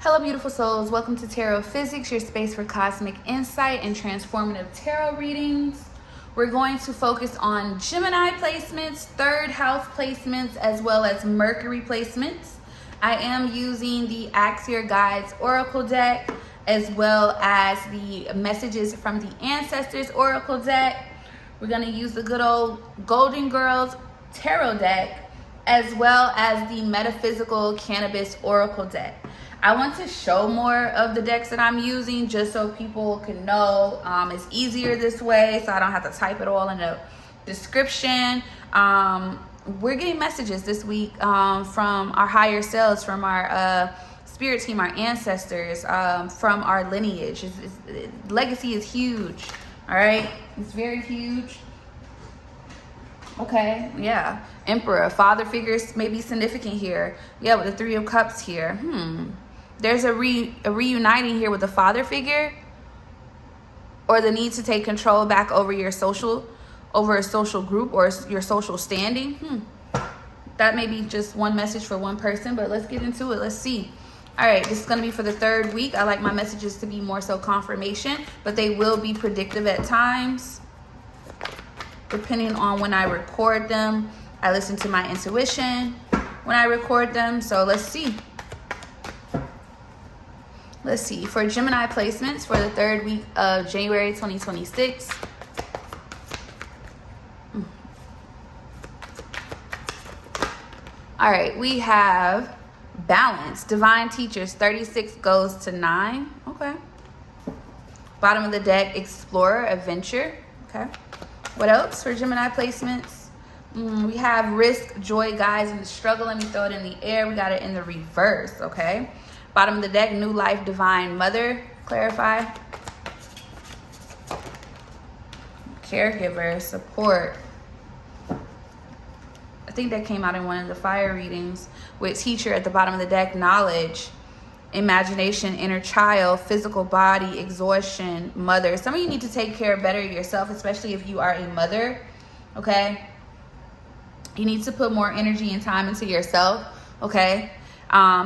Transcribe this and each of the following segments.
Hello, beautiful souls. Welcome to Tarophysics, your space for cosmic insight and transformative tarot readings. We're going to focus on Gemini placements, third house placements, as well as Mercury placements. I am using the Ask Your Guides Oracle deck, as well as the Messages from the Ancestors Oracle deck. We're going to use the good old Golden Girls Tarot deck, as well as the Metaphysical Cannabis Oracle deck. I want to show more of the decks that I'm using just so people can know. It's easier this way, so I don't have to type it all in the description. We're getting messages this week from our higher selves, from our spirit team, our ancestors, from our lineage. Legacy is huge, all right? It's very huge. Okay, yeah. Emperor, father figures may be significant here. Yeah, with the Three of Cups here. There's a reuniting here with the father figure, or the need to take control back over your over a social group or your social standing. That may be just one message for one person, but let's get into it. Let's see. All right, this is going to be for the third week. I like my messages to be more so confirmation, but they will be predictive at times, depending on when I record them. I listen to my intuition when I record them, so let's see. Let's see, for Gemini placements for the third week of January 2026. All right, we have balance. Divine teachers, 36 goes to 9. Okay. Bottom of the deck, explorer, adventure. Okay. What else for Gemini placements? We have risk, joy, guys, in the struggle. Let me throw it in the air. We got it in the reverse, okay? Bottom of the deck, new life, divine mother. Clarify. Caregiver, support. I think that came out in one of the fire readings. With teacher at the bottom of the deck, knowledge, imagination, inner child, physical body, exhaustion, mother. Some of you need to take care better of yourself, especially if you are a mother, okay? You need to put more energy and time into yourself, okay?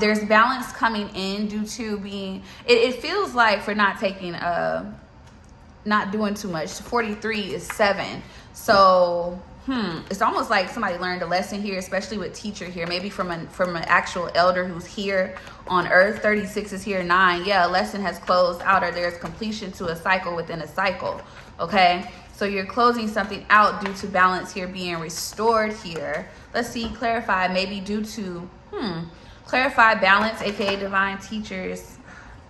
There's balance coming in due to being, it feels like for not taking, not doing too much. 43 is 7. So, it's almost like somebody learned a lesson here, especially with teacher here, maybe from an actual elder who's here on earth. 36 is here, 9. Yeah, a lesson has closed out, or there's completion to a cycle within a cycle, okay? So you're closing something out due to balance here being restored here. Let's see, clarify, maybe due to, clarify balance, aka divine teachers,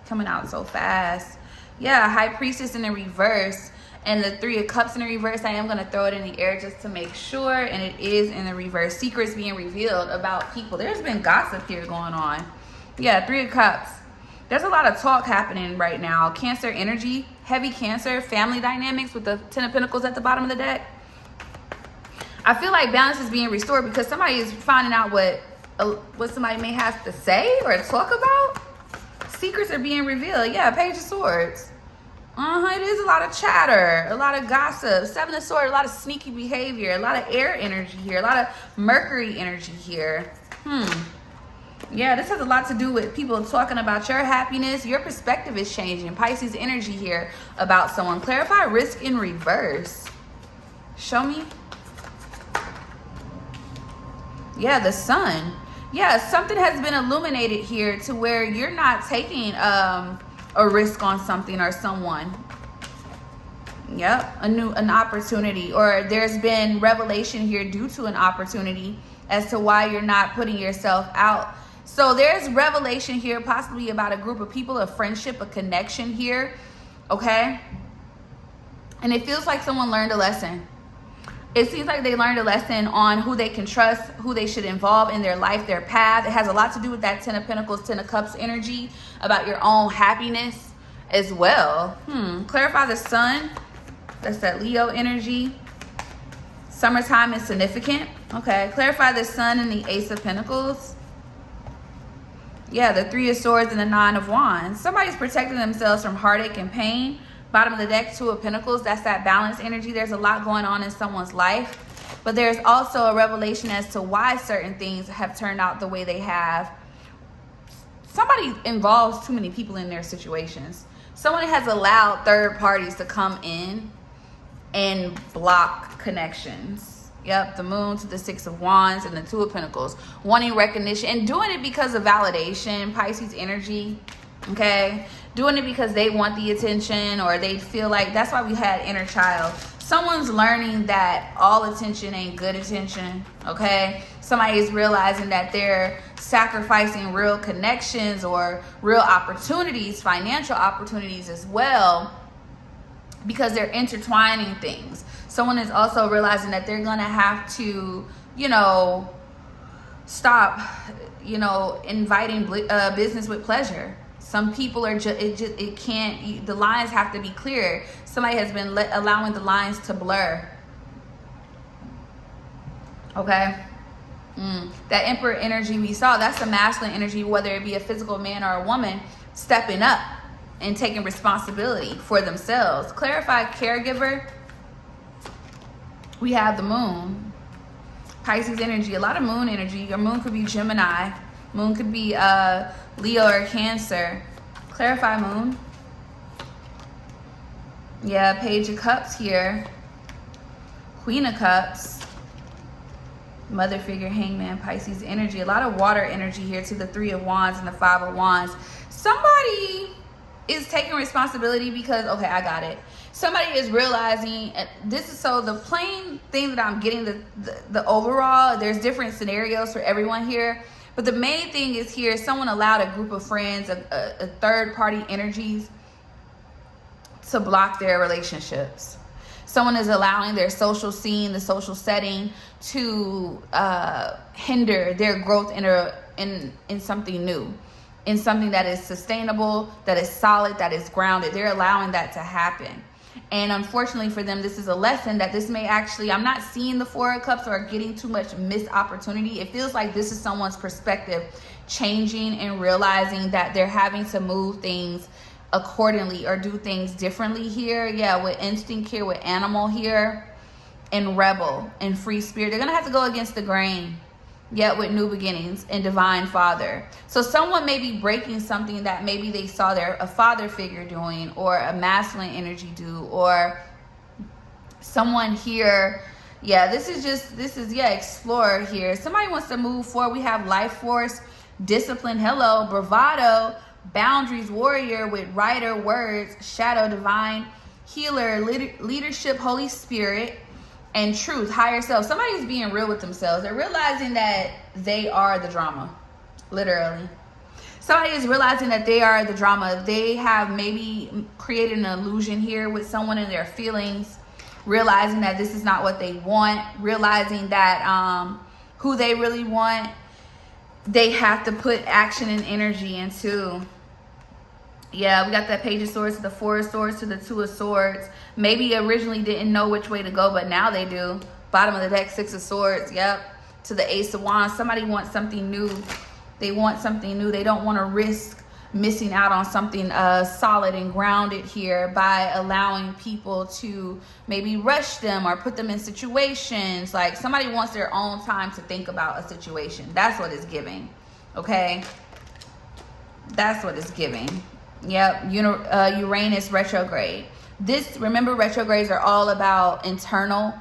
coming out so fast. Yeah, high priestess in the reverse, and the Three of Cups in the reverse. I am going to throw it in the air just to make sure, and it is in the reverse. Secrets being revealed about people. There's been gossip here going on. Yeah, Three of Cups. There's a lot of talk happening right now. Cancer energy, heavy Cancer, family dynamics with the Ten of Pentacles at the bottom of the deck. I feel like balance is being restored because somebody is finding out what somebody may have to say or talk about. Secrets are being revealed. Yeah, Page of Swords. It is a lot of chatter, a lot of gossip. Seven of Swords, a lot of sneaky behavior, a lot of air energy here, a lot of Mercury energy here. Yeah, this has a lot to do with people talking about your happiness. Your perspective is changing. Pisces energy here about someone. Clarify risk in reverse. Show me. Yeah, the Sun. Yeah, something has been illuminated here to where you're not taking a risk on something or someone. Yep, an opportunity, or there's been revelation here due to an opportunity as to why you're not putting yourself out. So there's revelation here, possibly about a group of people, a friendship, a connection here, okay? And it feels like someone learned a lesson. It seems like they learned a lesson on who they can trust, who they should involve in their life, their path. It has a lot to do with that Ten of Pentacles, Ten of Cups energy, about your own happiness as well. Clarify the Sun. That's that Leo energy. Summertime is significant. Okay, clarify the Sun and the Ace of Pentacles. Yeah, the Three of Swords and the Nine of Wands. Somebody's protecting themselves from heartache and pain. Bottom of the deck, Two of Pentacles. That's that balance energy. There's a lot going on in someone's life. But there's also a revelation as to why certain things have turned out the way they have. somebody involves too many people in their situations. Someone has allowed third parties to come in and block connections. Yep, the Moon to the Six of Wands and the Two of Pentacles. Wanting recognition and doing it because of validation, Pisces energy. Okay, doing it because they want the attention, or they feel like, that's why we had inner child. Someone's learning that all attention ain't good attention. Okay, somebody is realizing that they're sacrificing real connections or real opportunities, financial opportunities as well, because they're intertwining things. Someone is also realizing that they're gonna have to, you know, stop, you know, inviting business with pleasure. Some people are just, it can't, the lines have to be clear. Somebody has been allowing the lines to blur. Okay. That Emperor energy we saw, that's the masculine energy, whether it be a physical man or a woman, stepping up and taking responsibility for themselves. Clarify caregiver. We have the Moon. Pisces energy, a lot of Moon energy. Your Moon could be Gemini. Moon could be Leo or Cancer. Clarify Moon. Yeah, Page of Cups here. Queen of Cups. Mother figure, Hangman, Pisces energy. A lot of water energy here to the Three of Wands and the Five of Wands. Somebody is taking responsibility because, okay, I got it. Somebody is realizing, this is, so the plain thing that I'm getting, the overall, there's different scenarios for everyone here. But the main thing is here, someone allowed a group of friends, a third party energies to block their relationships. Someone is allowing their social scene, the social setting, to hinder their growth in something new, in something that is sustainable, that is solid, that is grounded. They're allowing that to happen. And unfortunately for them, this is a lesson that this may actually, I'm not seeing the Four of Cups or getting too much missed opportunity. It feels like this is someone's perspective changing and realizing that they're having to move things accordingly or do things differently here. Yeah, with instinct here, with animal here, and rebel and free spirit. They're going to have to go against the grain. Yet with new beginnings and divine father. So someone may be breaking something that maybe they saw a father figure doing, or a masculine energy do, or someone here. Yeah, this is explorer here. Somebody wants to move forward. We have life force, discipline, hello, bravado, boundaries, warrior with writer, words, shadow, divine, healer, leadership, Holy Spirit, and truth, higher self. Somebody's being real with themselves. They're realizing that they are the drama, literally. Somebody is realizing that they are the drama. They have maybe created an illusion here with someone in their feelings, realizing that this is not what they want, realizing that who they really want, they have to put action and energy into. Yeah, we got that Page of Swords to the Four of Swords to the Two of Swords. Maybe originally didn't know which way to go, but now they do. Bottom of the deck, Six of Swords. Yep. To the Ace of Wands. Somebody wants something new. They want something new. They don't want to risk missing out on something solid and grounded here by allowing people to maybe rush them or put them in situations. Like somebody wants their own time to think about a situation. That's what it's giving. Okay? That's what it's giving. Yep, Uranus retrograde. Remember, retrogrades are all about internal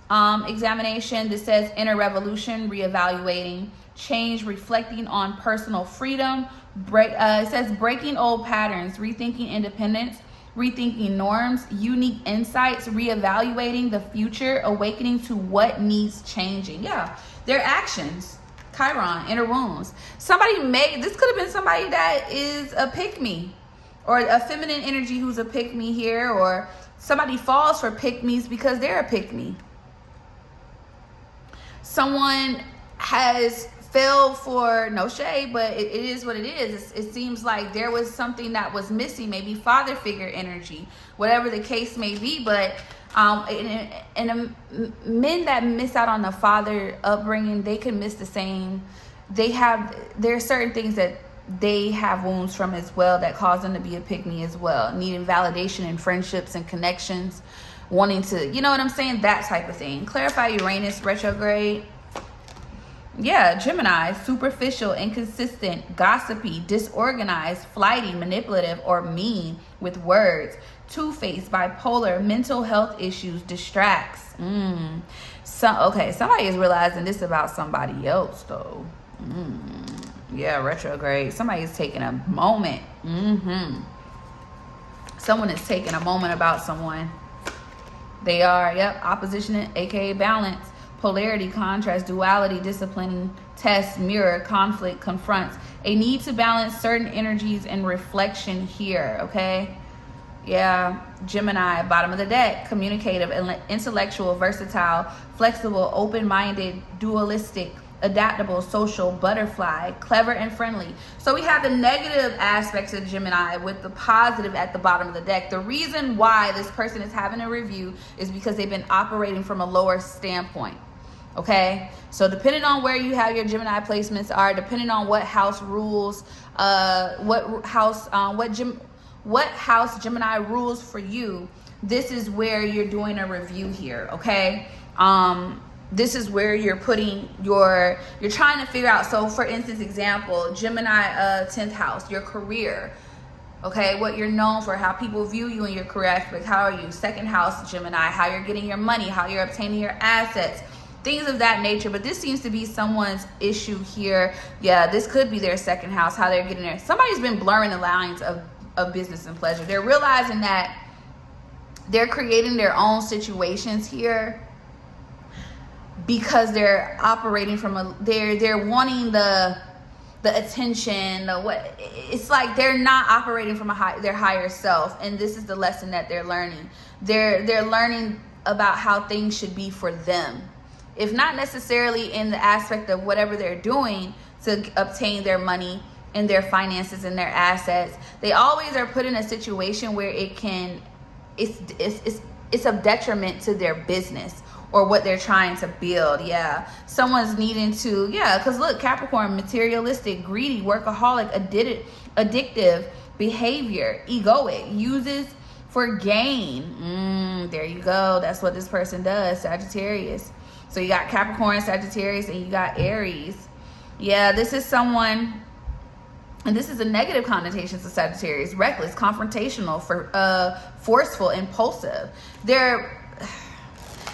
examination. This says inner revolution, reevaluating, change, reflecting on personal freedom. It says breaking old patterns, rethinking independence, rethinking norms, unique insights, reevaluating the future, awakening to what needs changing. Yeah, their actions. Chiron, inner wounds. This could have been somebody that is a pick-me, or a feminine energy who's a pick-me here, or somebody falls for pick-me's because they're a pick-me. Someone has fell for, no shade, but it is what it is. It seems like there was something that was missing, maybe father figure energy, whatever the case may be. But men that miss out on the father upbringing, they can miss the same. There are certain things that they have wounds from as well that cause them to be a pick-me as well, needing validation in friendships and connections, wanting to, you know what I'm saying, that type of thing. Clarify Uranus retrograde. Yeah, Gemini, superficial, inconsistent, gossipy, disorganized, flighty, manipulative, or mean with words. Two-faced, bipolar, mental health issues, distracts. Okay, somebody is realizing this about somebody else, though. Yeah, retrograde. Somebody is taking a moment. Someone is taking a moment about someone. They are, opposition, aka balance. Polarity, contrast, duality, disciplining, test, mirror, conflict, confronts. A need to balance certain energies and reflection here, okay? Yeah, Gemini, bottom of the deck, communicative, intellectual, versatile, flexible, open-minded, dualistic, adaptable, social, butterfly, clever, and friendly. So we have the negative aspects of Gemini with the positive at the bottom of the deck. The reason why this person is having a review is because they've been operating from a lower standpoint. Okay, so depending on where you have your Gemini placements are, depending on what house rules, what house Gemini rules for you, this is where you're doing a review here. Okay, this is where you're putting you're trying to figure out. So for instance, example, Gemini 10th house, your career. Okay, what you're known for, how people view you in your career aspect. How are you? Second house Gemini, how you're getting your money, how you're obtaining your assets, things of that nature. But this seems to be someone's issue here. Yeah, this could be their second house, how they're getting there. Somebody's been blurring the lines of business and pleasure. They're realizing that they're creating their own situations here because they're operating from they're wanting the attention, it's like they're not operating from their higher self. And this is the lesson that they're learning. They're learning about how things should be for them, if not necessarily in the aspect of whatever they're doing to obtain their money and their finances and their assets. They always are put in a situation where it's of detriment to their business or what they're trying to build. Yeah, someone's needing to, because look, Capricorn, materialistic, greedy, workaholic, addictive behavior, egoic, uses for gain. There you go. That's what this person does, Sagittarius. So you got Capricorn, Sagittarius, and you got Aries. Yeah, this is someone, and this is a negative connotation to Sagittarius: reckless, confrontational, forceful, impulsive.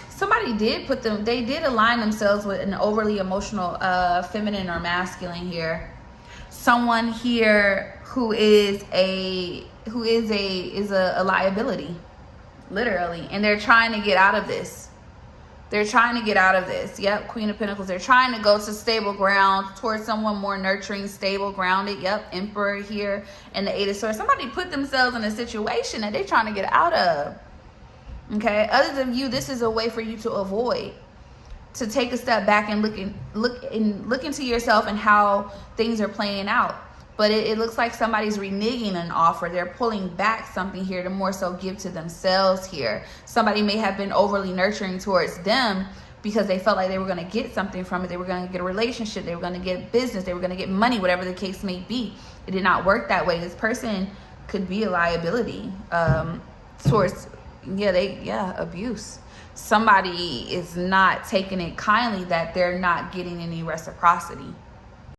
Somebody did they did align themselves with an overly emotional feminine or masculine here. Someone here who is a liability, literally, and they're trying to get out of this. Yep, Queen of Pentacles. They're trying to go to stable ground, towards someone more nurturing, stable, grounded. Yep, Emperor here, and the Eight of Swords. Somebody put themselves in a situation that they're trying to get out of. Okay, other than you, this is a way for you to avoid, to take a step back and look into yourself and how things are playing out. But it looks like somebody's reneging an offer. They're pulling back something here to more so give to themselves here. Somebody may have been overly nurturing towards them because they felt like they were going to get something from it. They were going to get a relationship. They were going to get business. They were going to get money, whatever the case may be. It did not work that way. This person could be a liability towards, abuse. Somebody is not taking it kindly that they're not getting any reciprocity.